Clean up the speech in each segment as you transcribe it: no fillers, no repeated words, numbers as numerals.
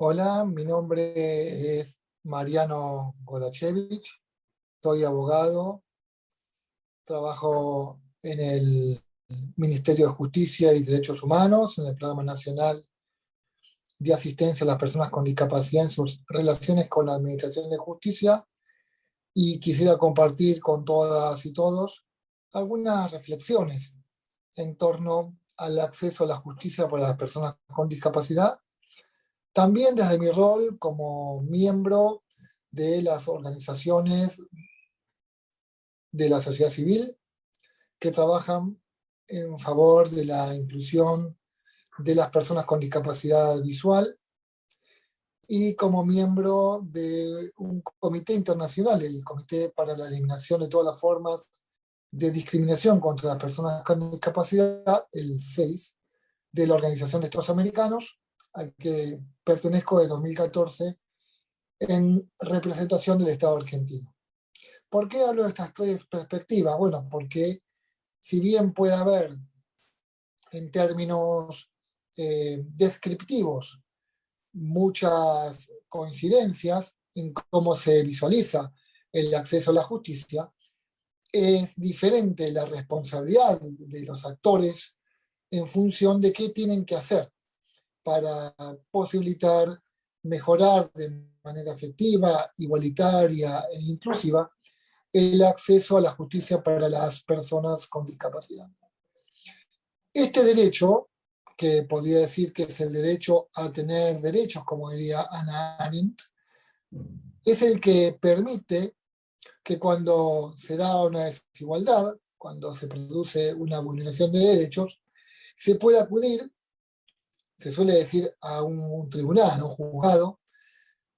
Hola, mi nombre es Mariano Godachevich, soy abogado, trabajo en el Ministerio de Justicia y Derechos Humanos, en el Programa Nacional de Asistencia a las Personas con Discapacidad en sus relaciones con la Administración de Justicia, y quisiera compartir con todas y todos algunas reflexiones en torno al acceso a la justicia para las personas con discapacidad, también desde mi rol como miembro de las organizaciones de la sociedad civil que trabajan en favor de la inclusión de las personas con discapacidad visual, y como miembro de un comité internacional, el Comité para la Eliminación de todas las formas de discriminación contra las personas con discapacidad, el CEIS, de la Organización de Estados Americanos, al que pertenezco desde 2014 en representación del Estado argentino. ¿Por qué hablo de estas tres perspectivas? Bueno, porque si bien puede haber en términos descriptivos muchas coincidencias en cómo se visualiza el acceso a la justicia, es diferente la responsabilidad de los actores en función de qué tienen que hacer para posibilitar mejorar de manera efectiva, igualitaria e inclusiva el acceso a la justicia para las personas con discapacidad. Este derecho, que podría decir que es el derecho a tener derechos, como diría Hannah Arendt, es el que permite que cuando se da una desigualdad, cuando se produce una vulneración de derechos, se pueda acudir, se suele decir, a un tribunal, a un juzgado,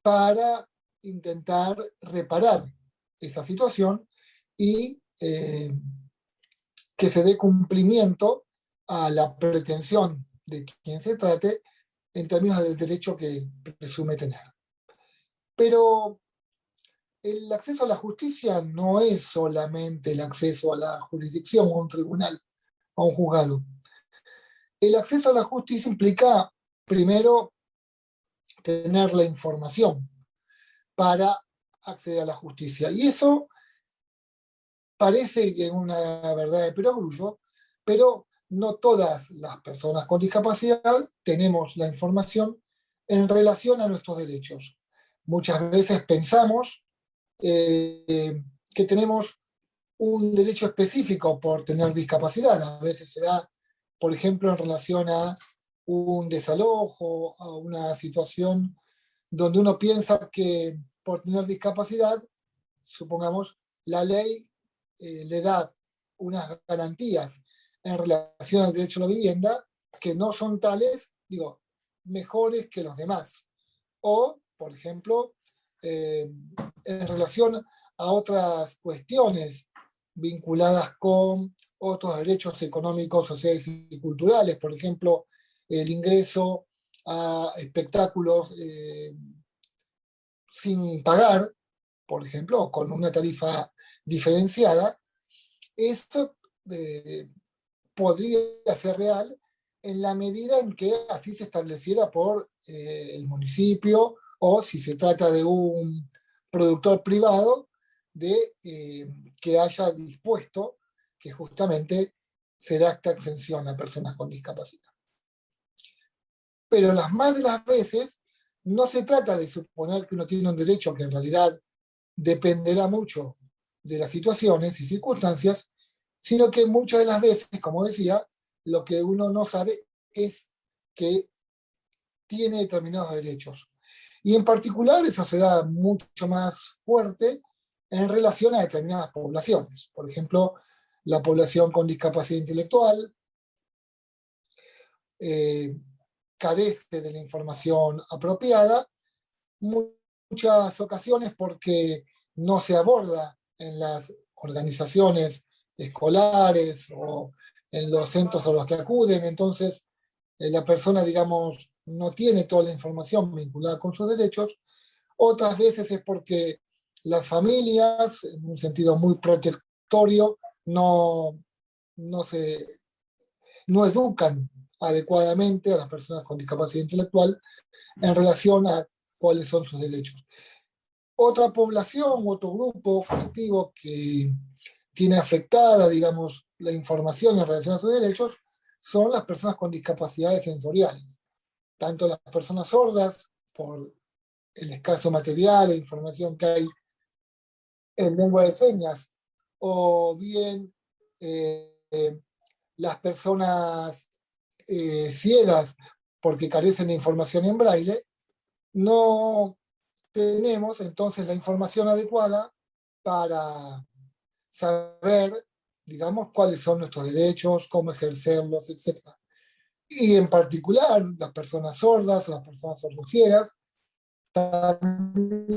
para intentar reparar esa situación y que se dé cumplimiento a la pretensión de quien se trate en términos del derecho que presume tener. Pero el acceso a la justicia no es solamente el acceso a la jurisdicción o a un tribunal, a un juzgado. El acceso a la justicia implica, primero, tener la información para acceder a la justicia. Y eso parece que es una verdad de perogrullo, pero no todas las personas con discapacidad tenemos la información en relación a nuestros derechos. Muchas veces pensamos que tenemos un derecho específico por tener discapacidad. A veces se da, por ejemplo, en relación a un desalojo, a una situación donde uno piensa que por tener discapacidad, supongamos, la ley le da unas garantías en relación al derecho a la vivienda que no son tales, digo, mejores que los demás. O, por ejemplo, en relación a otras cuestiones vinculadas con otros derechos económicos, sociales y culturales, por ejemplo, el ingreso a espectáculos sin pagar, por ejemplo, con una tarifa diferenciada. Esto podría ser real en la medida en que así se estableciera por el municipio, o si se trata de un productor privado, de que haya dispuesto que justamente se da esta exención a personas con discapacidad. Pero las más de las veces no se trata de suponer que uno tiene un derecho que en realidad dependerá mucho de las situaciones y circunstancias, sino que muchas de las veces, como decía, lo que uno no sabe es que tiene determinados derechos. Y en particular eso se da mucho más fuerte en relación a determinadas poblaciones. Por ejemplo, la población con discapacidad intelectual carece de la información apropiada, muchas ocasiones porque no se aborda en las organizaciones escolares o en los centros a los que acuden. Entonces la persona, digamos, no tiene toda la información vinculada con sus derechos. Otras veces es porque las familias, en un sentido muy protectorio, no educan adecuadamente a las personas con discapacidad intelectual en relación a cuáles son sus derechos. Otra población, otro grupo colectivo que tiene afectada, digamos, la información en relación a sus derechos son las personas con discapacidades sensoriales. Tanto las personas sordas, por el escaso material e información que hay en lengua de señas, o bien las personas ciegas porque carecen de información en braille, no tenemos entonces la información adecuada para saber, digamos, cuáles son nuestros derechos, cómo ejercerlos, etc. Y en particular, las personas sordas o las personas sordociegas también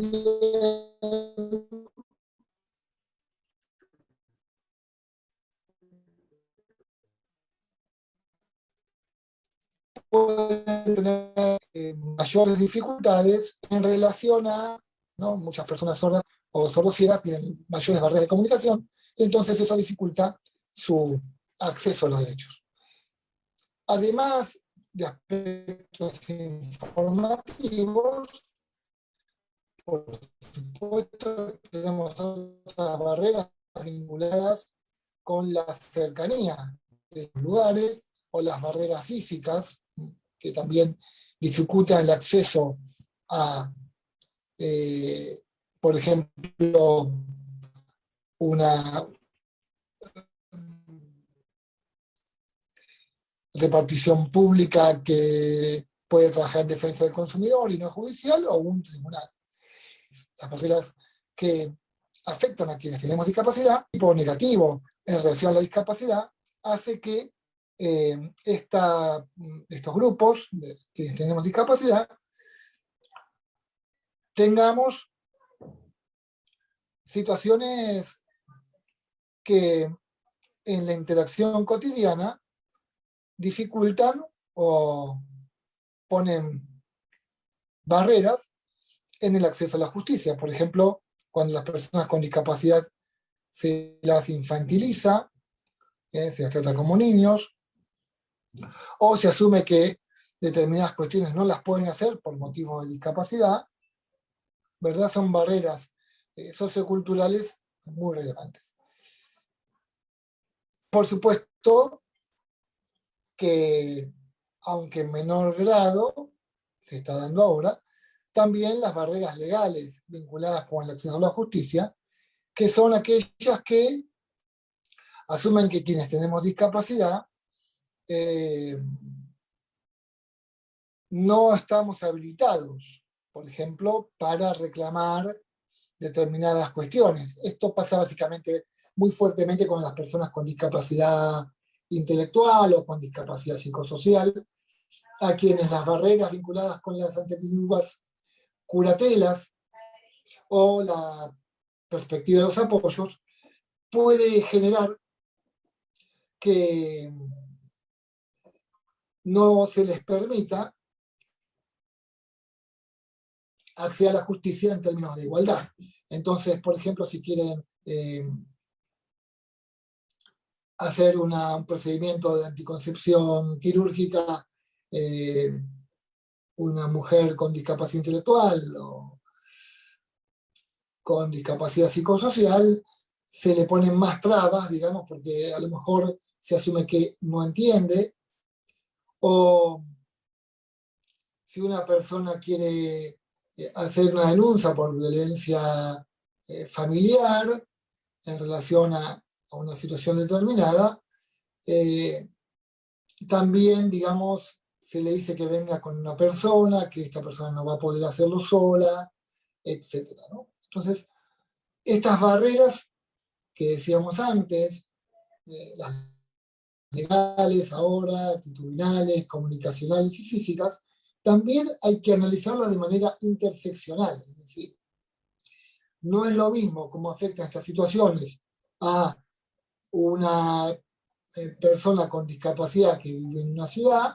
pueden tener mayores dificultades en relación a, ¿no? Muchas personas sordas o sordociegas tienen mayores barreras de comunicación, entonces eso dificulta su acceso a los derechos. Además de aspectos informativos, por supuesto, tenemos otras barreras vinculadas con la cercanía de los lugares o las barreras físicas que también dificultan el acceso a, por ejemplo, una repartición pública que puede trabajar en defensa del consumidor y no judicial, o un tribunal. Las barreras que afectan a quienes tenemos discapacidad, tipo negativo en relación a la discapacidad, hace que estos grupos de quienes tenemos discapacidad tengamos situaciones que en la interacción cotidiana dificultan o ponen barreras en el acceso a la justicia. Por ejemplo, cuando las personas con discapacidad se las infantiliza, se las trata como niños, o se asume que determinadas cuestiones no las pueden hacer por motivos de discapacidad, ¿verdad? Son barreras socioculturales muy relevantes. Por supuesto que, aunque en menor grado, se está dando ahora, también las barreras legales vinculadas con el acceso a la justicia, que son aquellas que asumen que quienes tenemos discapacidad no estamos habilitados, por ejemplo, para reclamar determinadas cuestiones. Esto pasa básicamente muy fuertemente con las personas con discapacidad intelectual o con discapacidad psicosocial, a quienes las barreras vinculadas con las antiguas curatelas o la perspectiva de los apoyos puede generar que no se les permita acceder a la justicia en términos de igualdad. Entonces, por ejemplo, si quieren hacer un procedimiento de anticoncepción quirúrgica, una mujer con discapacidad intelectual o con discapacidad psicosocial, se le ponen más trabas, digamos, porque a lo mejor se asume que no entiende, o si una persona quiere hacer una denuncia por violencia familiar en relación a una situación determinada, también, digamos, se le dice que venga con una persona, que esta persona no va a poder hacerlo sola, etc., ¿no? Entonces, estas barreras que decíamos antes, las legales ahora, actitudinales, comunicacionales y físicas, también hay que analizarlas de manera interseccional. Es decir, no es lo mismo cómo afectan estas situaciones a una persona con discapacidad que vive en una ciudad,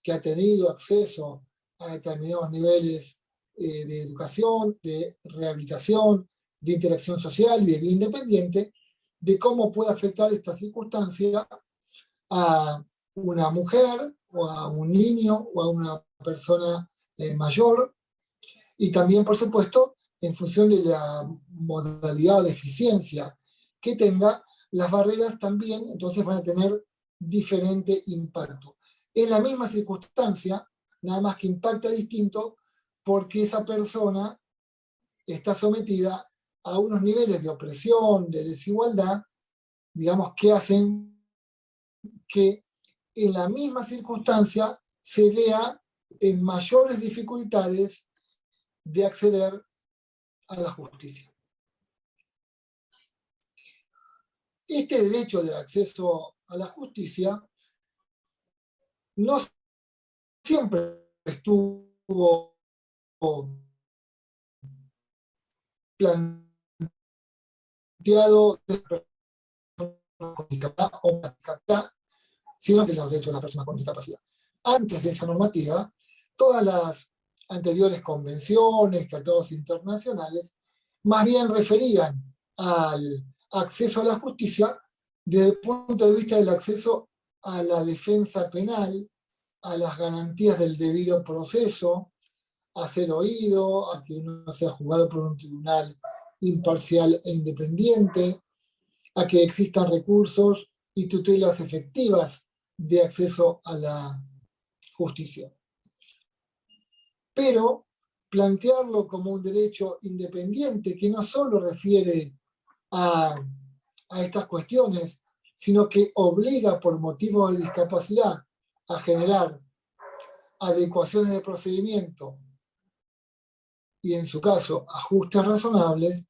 que ha tenido acceso a determinados niveles de educación, de rehabilitación, de interacción social y de vida independiente, de cómo puede afectar esta circunstancia a una mujer o a un niño o a una persona mayor, y también, por supuesto, en función de la modalidad o deficiencia que tenga, las barreras también entonces van a tener diferente impacto. Es la misma circunstancia, nada más que impacta distinto porque esa persona está sometida a unos niveles de opresión, de desigualdad, digamos, que hacen que en la misma circunstancia se vea en mayores dificultades de acceder a la justicia. Este derecho de acceso a la justicia no siempre estuvo planteado con discapacidad o discapacidad, sino que los derechos de las personas con discapacidad. Antes de esa normativa, todas las anteriores convenciones, tratados internacionales, más bien referían al acceso a la justicia desde el punto de vista del acceso a la defensa penal, a las garantías del debido proceso, a ser oído, a que uno sea juzgado por un tribunal imparcial e independiente, a que existan recursos y tutelas efectivas de acceso a la justicia. Pero plantearlo como un derecho independiente que no solo refiere a estas cuestiones, sino que obliga por motivo de discapacidad a generar adecuaciones de procedimiento y, en su caso, ajustes razonables,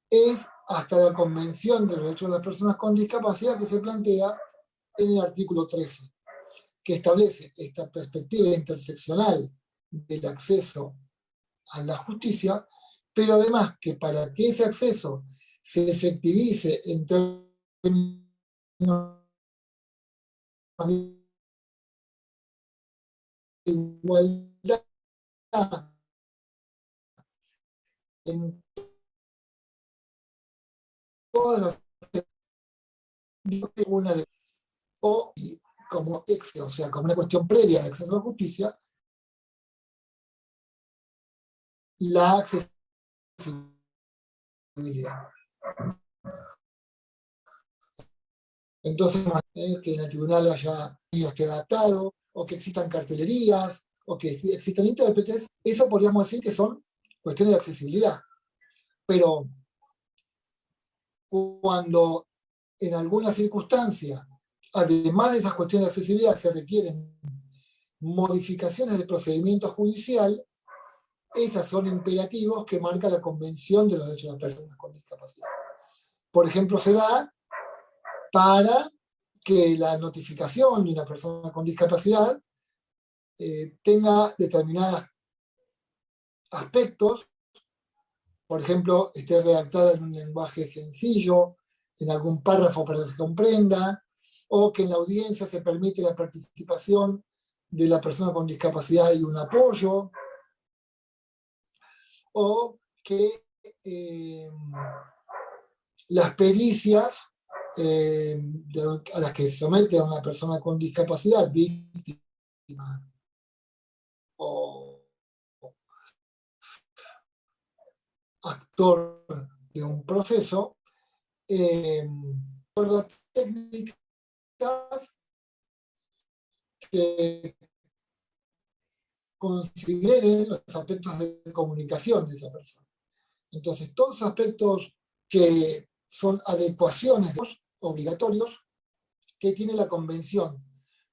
es hasta la Convención de los Derechos de las Personas con Discapacidad que se plantea en el artículo 13, que establece esta perspectiva interseccional del acceso a la justicia, pero además que para que ese acceso se efectivice en términos de igualdad en todas las una de, o como o sea, como una cuestión previa de acceso a la justicia, la accesibilidad. Entonces, que en el tribunal haya esté adaptado, o que existan cartelerías, o que existan intérpretes, eso podríamos decir que son cuestiones de accesibilidad. Pero cuando en alguna circunstancia, además de esas cuestiones de accesibilidad, se requieren modificaciones del procedimiento judicial, esas son imperativos que marca la Convención de los Derechos de las Personas con Discapacidad. Por ejemplo, se da para que la notificación de una persona con discapacidad tenga determinados aspectos, por ejemplo, esté redactada en un lenguaje sencillo, en algún párrafo para que se comprenda, o que en la audiencia se permite la participación de la persona con discapacidad y un apoyo, o que las pericias a las que se somete a una persona con discapacidad, víctima o actor de un proceso, técnicas que consideren los aspectos de comunicación de esa persona. Entonces, todos los aspectos que son adecuaciones obligatorios que tiene la Convención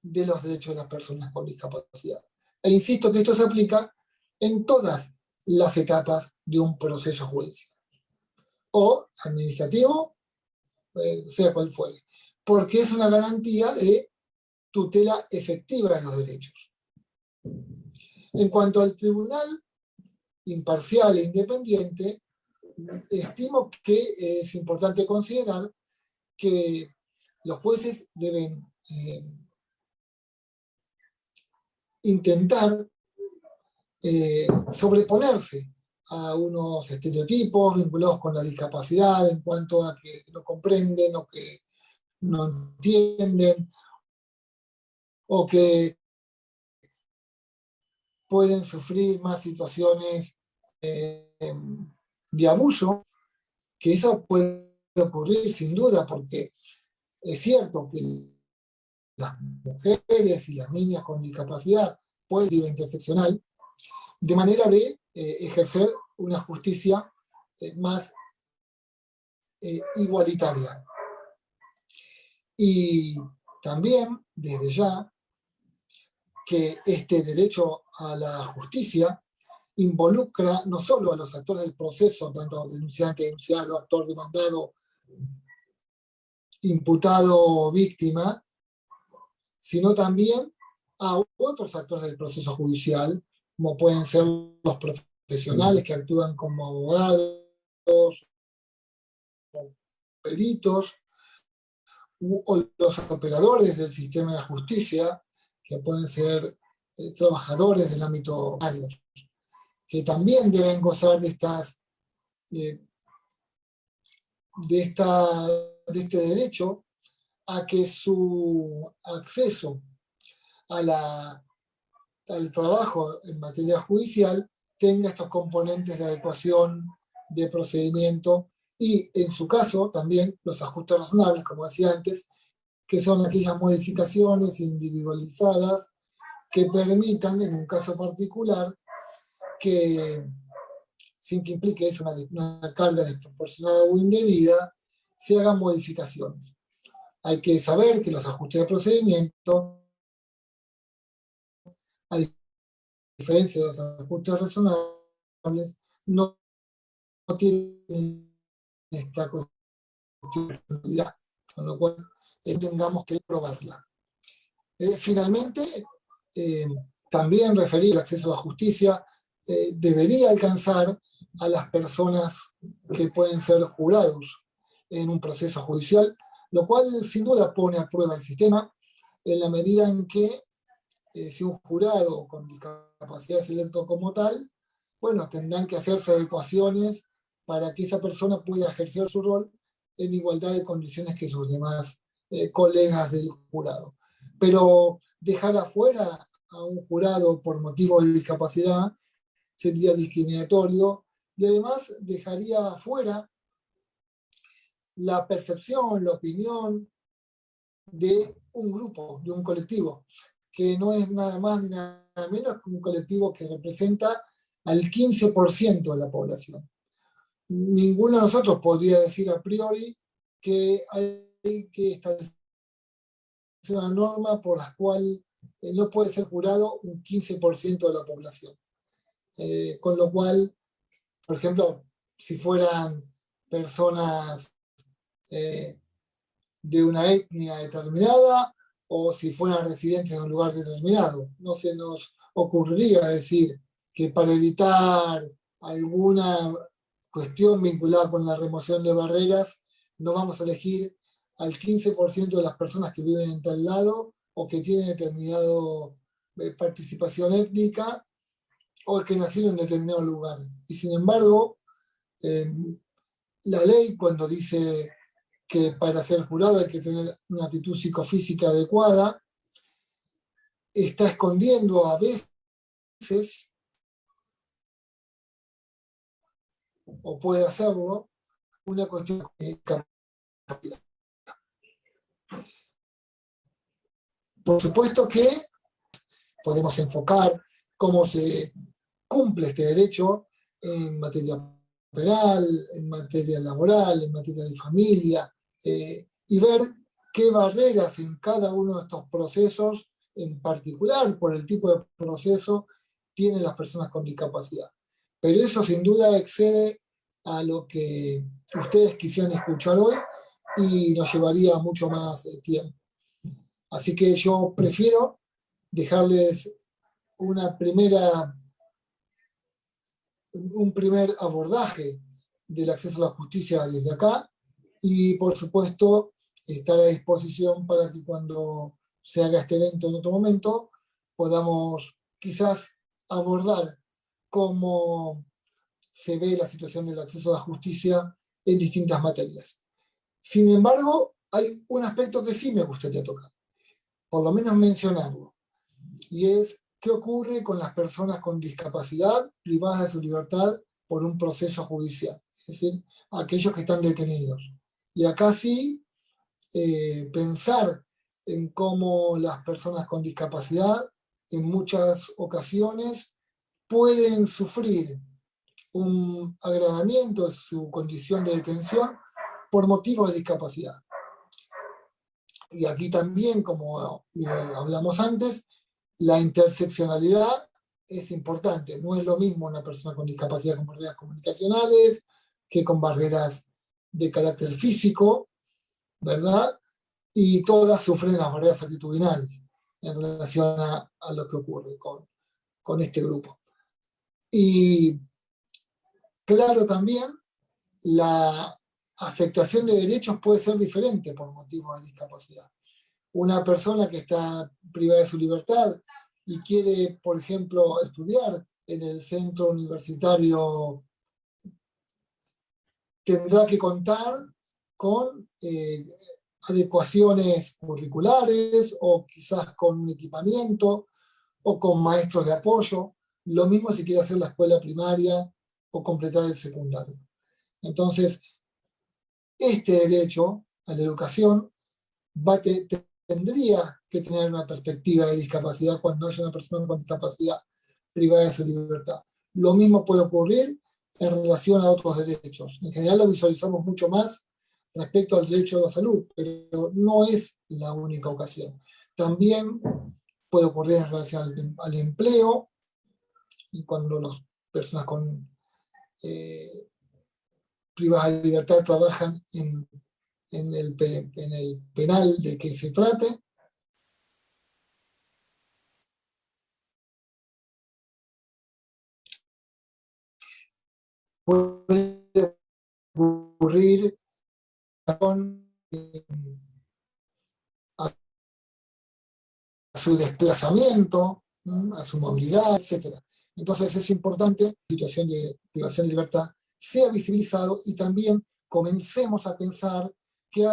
de los Derechos de las Personas con Discapacidad. E insisto que esto se aplica en todas las etapas de un proceso judicial o administrativo, sea cual fuere, porque es una garantía de tutela efectiva de los derechos. En cuanto al tribunal imparcial e independiente, estimo que es importante considerar que los jueces deben intentar sobreponerse a unos estereotipos vinculados con la discapacidad en cuanto a que no comprenden o que no entienden o que pueden sufrir más situaciones de abuso, que eso puede ocurrir sin duda, porque es cierto que las mujeres y las niñas con discapacidad pueden ir interseccional, de manera de ejercer una justicia más igualitaria. Y también, desde ya, que este derecho a la justicia involucra no solo a los actores del proceso, tanto denunciante, denunciado, actor demandado, imputado, víctima, sino también a otros actores del proceso judicial, como pueden ser los profesionales que actúan como abogados, peritos, o los operadores del sistema de justicia, que pueden ser trabajadores del ámbito bancario, que también deben gozar de este derecho a que su acceso al trabajo en materia judicial tenga estos componentes de adecuación, de procedimiento y, en su caso, también los ajustes razonables, como decía antes, que son aquellas modificaciones individualizadas que permitan, en un caso particular, que, sin que implique eso una carga desproporcionada o indebida, se hagan modificaciones. Hay que saber que los ajustes de procedimiento, a diferencia de los ajustes razonables, no tienen esta cuestión, con lo cual tengamos que probarla. Finalmente, también referir el acceso a la justicia debería alcanzar a las personas que pueden ser jurados en un proceso judicial, lo cual sin duda pone a prueba el sistema en la medida en que si un jurado con discapacidad es electo como tal, bueno, tendrán que hacerse adecuaciones para que esa persona pueda ejercer su rol en igualdad de condiciones que sus demás colegas del jurado. Pero dejar afuera a un jurado por motivo de discapacidad sería discriminatorio y además dejaría afuera la percepción, la opinión de un grupo, de un colectivo, que no es nada más ni nada menos que un colectivo que representa al 15% de la población. Ninguno de nosotros podría decir a priori que hay que establecer una norma por la cual no puede ser jurado un 15% de la población. Con lo cual, por ejemplo, si fueran personas de una etnia determinada o si fueran residentes de un lugar determinado, no se nos ocurriría decir que para evitar alguna cuestión vinculada con la remoción de barreras, no vamos a elegir al 15% de las personas que viven en tal lado o que tienen determinada participación étnica o que nacieron en determinado lugar. Y sin embargo, la ley cuando dice que para ser jurado hay que tener una actitud psicofísica adecuada, está escondiendo a veces, o puede hacerlo, una cuestión de capacidad. Por supuesto que podemos enfocar cómo se cumple este derecho en materia penal, en materia laboral, en materia de familia, y ver qué barreras en cada uno de estos procesos, en particular por el tipo de proceso, tienen las personas con discapacidad. Pero eso sin duda excede a lo que ustedes quisieran escuchar hoy y nos llevaría mucho más tiempo. Así que yo prefiero dejarles un primer abordaje del acceso a la justicia desde acá y, por supuesto, estar a disposición para que cuando se haga este evento en otro momento podamos quizás abordar cómo se ve la situación del acceso a la justicia en distintas materias. Sin embargo, hay un aspecto que sí me gustaría tocar, por lo menos mencionarlo, y es ¿qué ocurre con las personas con discapacidad privadas de su libertad por un proceso judicial? Es decir, aquellos que están detenidos. Y acá sí, pensar en cómo las personas con discapacidad en muchas ocasiones pueden sufrir un agravamiento de su condición de detención por motivo de discapacidad. Y aquí también, como hablamos antes, la interseccionalidad es importante. No es lo mismo una persona con discapacidad con barreras comunicacionales que con barreras de carácter físico, ¿verdad? Y todas sufren las barreras actitudinales en relación a lo que ocurre con este grupo. Y claro, también la afectación de derechos puede ser diferente por motivos de discapacidad. Una persona que está privada de su libertad y quiere, por ejemplo, estudiar en el centro universitario, tendrá que contar con adecuaciones curriculares o quizás con un equipamiento o con maestros de apoyo. Lo mismo si quiere hacer la escuela primaria o completar el secundario. Entonces, este derecho a la educación tendría que tener una perspectiva de discapacidad cuando haya una persona con discapacidad privada de su libertad. Lo mismo puede ocurrir en relación a otros derechos. En general lo visualizamos mucho más respecto al derecho a la salud, pero no es la única ocasión. También puede ocurrir en relación al empleo, y cuando las personas con privadas de libertad trabajan en el penal de que se trate. Puede ocurrir con a su desplazamiento, a su movilidad, etc. Entonces es importante que la situación de privación de libertad sea visibilizado y también comencemos a pensar qué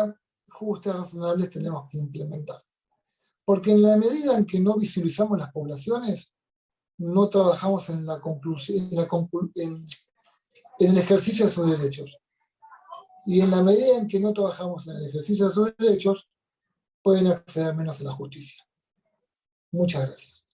ajustes razonables tenemos que implementar. Porque en la medida en que no visibilizamos las poblaciones, no trabajamos en el ejercicio de sus derechos. Y en la medida en que no trabajamos en el ejercicio de sus derechos, pueden acceder menos a la justicia. Muchas gracias.